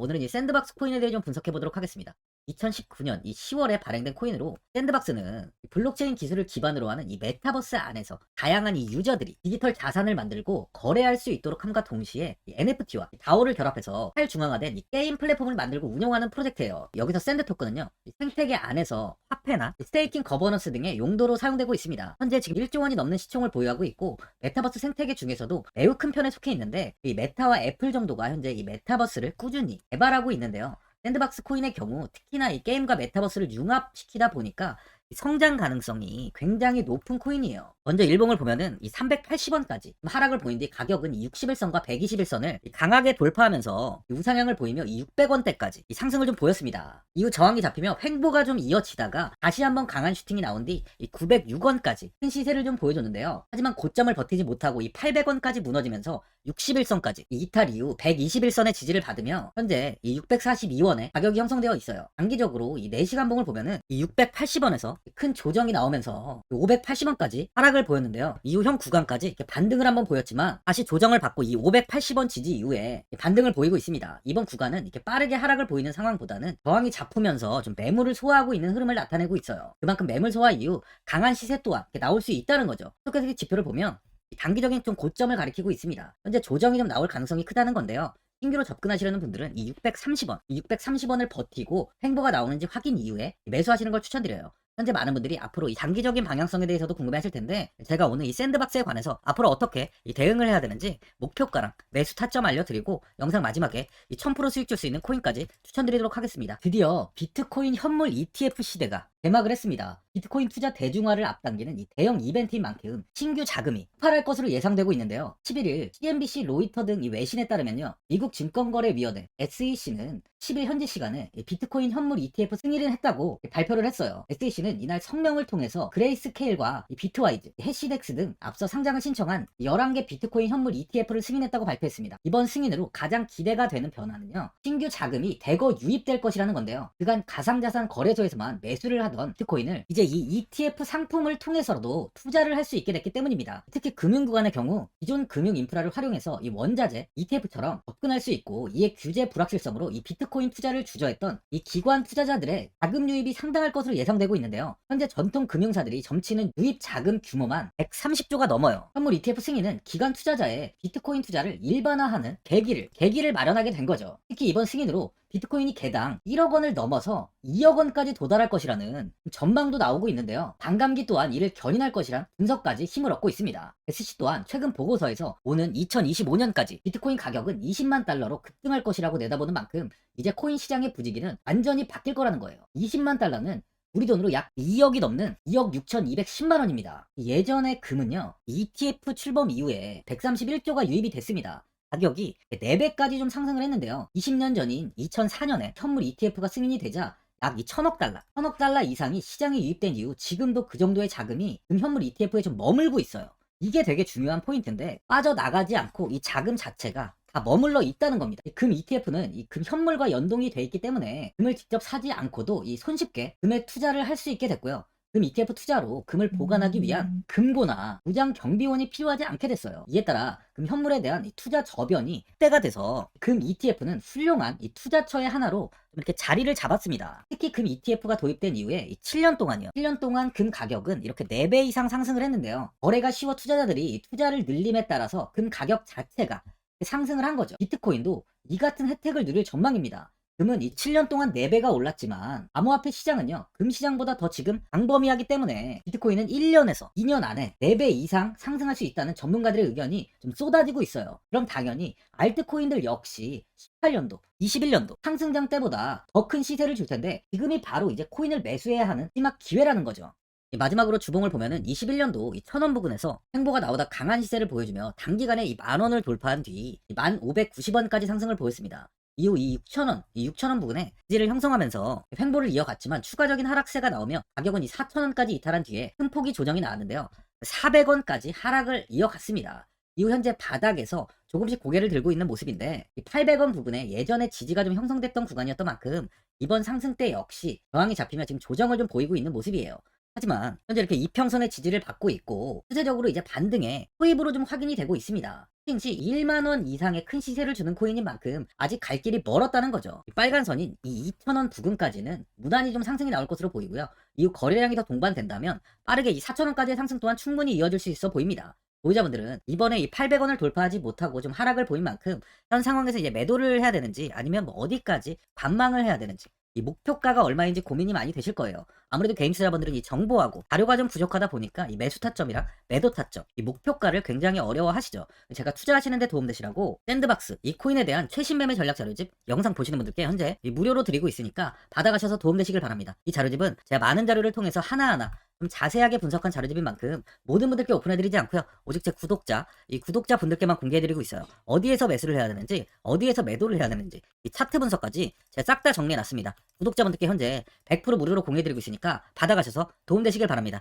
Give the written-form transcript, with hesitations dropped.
오늘은 이 샌드박스 코인에 대해 좀 분석해 보도록 하겠습니다. 2019년 이 10월에 발행된 코인으로 샌드박스는 블록체인 기술을 기반으로 하는 이 메타버스 안에서 다양한 이 유저들이 디지털 자산을 만들고 거래할 수 있도록 함과 동시에 이 NFT와 DAO를 결합해서 탈중앙화된 이 게임 플랫폼을 만들고 운영하는 프로젝트예요. 여기서 샌드 토큰은요, 이 생태계 안에서 화폐나 스테이킹 거버넌스 등의 용도로 사용되고 있습니다. 현재 지금 1조 원이 넘는 시총을 보유하고 있고, 메타버스 생태계 중에서도 매우 큰 편에 속해 있는데, 이 메타와 애플 정도가 현재 이 메타버스를 꾸준히 개발하고 있는데요. 샌드박스 코인의 경우 특히나 이 게임과 메타버스를 융합시키다 보니까 이 성장 가능성이 굉장히 높은 코인이에요. 먼저 일봉을 보면은 이 380원까지 하락을 보인 뒤 가격은 이 60일선과 120일선을 강하게 돌파하면서 이 우상향을 보이며 이 600원대까지 이 상승을 좀 보였습니다. 이후 저항이 잡히며 횡보가 좀 이어지다가 다시 한번 강한 슈팅이 나온 뒤 이 906원까지 큰 시세를 좀 보여줬는데요. 하지만 고점을 버티지 못하고 이 800원까지 무너지면서 60일선까지 이 이탈 이후 121선의 지지를 받으며 현재 이 642원에 가격이 형성되어 있어요. 단기적으로 이 4시간 봉을 보면은 이 680원에서 큰 조정이 나오면서 580원까지 하락을 보였는데요. 이후 형 구간까지 이렇게 반등을 한번 보였지만 다시 조정을 받고 이 580원 지지 이후에 반등을 보이고 있습니다. 이번 구간은 이렇게 빠르게 하락을 보이는 상황보다는 저항이 잡히면서 좀 매물을 소화하고 있는 흐름을 나타내고 있어요. 그만큼 매물 소화 이후 강한 시세 또한 이렇게 나올 수 있다는 거죠. 계속해서 지표를 보면 단기적인 좀 고점을 가리키고 있습니다. 현재 조정이 좀 나올 가능성이 크다는 건데요. 신규로 접근하시려는 분들은 이 630원, 이 630원을 버티고 횡보가 나오는지 확인 이후에 매수하시는 걸 추천드려요. 현재 많은 분들이 앞으로 이 장기적인 방향성에 대해서도 궁금해하실 텐데, 제가 오늘 이 샌드박스에 관해서 앞으로 어떻게 이 대응을 해야 되는지 목표가랑 매수 타점 알려드리고, 영상 마지막에 이 1000% 수익 줄 수 있는 코인까지 추천드리도록 하겠습니다. 드디어 비트코인 현물 ETF 시대가 개막을 했습니다. 비트코인 투자 대중화를 앞당기는 이 대형 이벤트인 만큼 신규 자금이 폭발할 것으로 예상되고 있는데요. 11일 CNBC, 로이터 등 이 외신에 따르면요, 미국 증권거래위원회 SEC는 10일 현지 시간에 비트코인 현물 ETF 승인을 했다고 발표를 했어요. SEC는 이날 성명을 통해서 그레이스케일과 비트와이즈, 해시덱스 등 앞서 상장을 신청한 11개 비트코인 현물 ETF를 승인했다고 발표했습니다. 이번 승인으로 가장 기대가 되는 변화는요, 신규 자금이 대거 유입될 것이라는 건데요. 그간 가상자산 거래소에서만 매수를 하던 비트코인을 이제 이 ETF 상품을 통해서도 투자를 할 수 있게 됐기 때문입니다. 특히 금융기관의 경우 기존 금융 인프라를 활용해서 이 원자재 ETF처럼 접근할 수 있고, 이에 규제 불확실성으로 이 비트코인 투자를 주저했던 이 기관 투자자들의 자금 유입이 상당할 것으로 예상되고 있는데요. 현재 전통 금융사들이 점치는 유입 자금 규모만 130조가 넘어요. 현물 ETF 승인은 기관 투자자의 비트코인 투자를 일반화하는 계기를 마련하게 된 거죠. 특히 이번 승인으로 비트코인이 개당 1억 원을 넘어서 2억 원까지 도달할 것이라는 전망도 나오고 있는데요. 반감기 또한 이를 견인할 것이란 분석까지 힘을 얻고 있습니다. SC 또한 최근 보고서에서 오는 2025년까지 비트코인 가격은 20만 달러로 급등할 것이라고 내다보는 만큼 이제 코인 시장의 부지기는 완전히 바뀔 거라는 거예요. 20만 달러는 우리 돈으로 약 2억이 넘는 2억 6,210만 원입니다. 예전의 금은요, ETF 출범 이후에 131조가 유입이 됐습니다. 가격이 4배까지 좀 상승을 했는데요. 20년 전인 2004년에 현물 ETF가 승인이 되자 약 1000억 달러 이상이 시장에 유입된 이후 지금도 그 정도의 자금이 현물 ETF에 좀 머물고 있어요. 이게 되게 중요한 포인트인데, 빠져나가지 않고 이 자금 자체가 다 머물러 있다는 겁니다. 금 ETF는 이 금 현물과 연동이 돼 있기 때문에 금을 직접 사지 않고도 이 손쉽게 금에 투자를 할 수 있게 됐고요. 금 ETF 투자로 금을 보관하기 위한 금고나 무장 경비원이 필요하지 않게 됐어요. 이에 따라 금 현물에 대한 이 투자 저변이 확대가 돼서 금 ETF는 훌륭한 이 투자처의 하나로 이렇게 자리를 잡았습니다. 특히 금 ETF가 도입된 이후에 이 7년 동안이요. 7년 동안 금 가격은 이렇게 4배 이상 상승을 했는데요. 거래가 쉬워 투자자들이 투자를 늘림에 따라서 금 가격 자체가 상승을 한 거죠. 비트코인도 이 같은 혜택을 누릴 전망입니다. 금은 이 7년 동안 4배가 올랐지만 암호화폐 시장은요, 금 시장보다 더 지금 광범위하기 때문에 비트코인은 1년에서 2년 안에 4배 이상 상승할 수 있다는 전문가들의 의견이 좀 쏟아지고 있어요. 그럼 당연히 알트코인들 역시 18년도, 21년도 상승장 때보다 더 큰 시세를 줄 텐데, 지금이 바로 이제 코인을 매수해야 하는 마지막 기회라는 거죠. 마지막으로 주봉을 보면은 21년도 이 1000원 부근에서 횡보가 나오다 강한 시세를 보여주며 단기간에 이 만원을 돌파한 뒤 1590원까지 상승을 보였습니다. 이후 이 6000원 부근에 지지를 형성하면서 횡보를 이어갔지만 추가적인 하락세가 나오며 가격은 이 4000원까지 이탈한 뒤에 큰 폭의 조정이 나왔는데요. 400원까지 하락을 이어갔습니다. 이후 현재 바닥에서 조금씩 고개를 들고 있는 모습인데, 이 800원 부근에 예전에 지지가 좀 형성됐던 구간이었던 만큼 이번 상승 때 역시 저항이 잡히며 지금 조정을 좀 보이고 있는 모습이에요. 하지만 현재 이렇게 이평선의 지지를 받고 있고 추세적으로 이제 반등의 후입으로 좀 확인이 되고 있습니다. 스팅 시 1만 원 이상의 큰 시세를 주는 코인인 만큼 아직 갈 길이 멀었다는 거죠. 이 빨간 선인 이 2,000원 부근까지는 무난히 좀 상승이 나올 것으로 보이고요. 이후 거래량이 더 동반된다면 빠르게 이 4,000원까지의 상승 또한 충분히 이어질 수 있어 보입니다. 보유자분들은 이번에 이 800원을 돌파하지 못하고 좀 하락을 보인 만큼 현 상황에서 이제 매도를 해야 되는지 아니면 뭐 어디까지 관망을 해야 되는지 이 목표가가 얼마인지 고민이 많이 되실 거예요. 아무래도 개인 투자자분들은 이 정보하고 자료가 좀 부족하다 보니까 이 매수 타점이랑 매도 타점, 이 목표가를 굉장히 어려워하시죠. 제가 투자하시는데 도움되시라고 샌드박스 이 코인에 대한 최신 매매 전략 자료집 영상 보시는 분들께 현재 이 무료로 드리고 있으니까 받아가셔서 도움되시길 바랍니다. 이 자료집은 제가 많은 자료를 통해서 하나하나 좀 자세하게 분석한 자료집인 만큼 모든 분들께 오픈해드리지 않고요. 오직 제 구독자, 이 구독자 분들께만 공개해드리고 있어요. 어디에서 매수를 해야 되는지, 어디에서 매도를 해야 되는지, 이 차트 분석까지 제가 싹 다 정리해놨습니다. 구독자분들께 현재 100% 무료로 공개해드리고 있으니까 받아가셔서 도움되시길 바랍니다.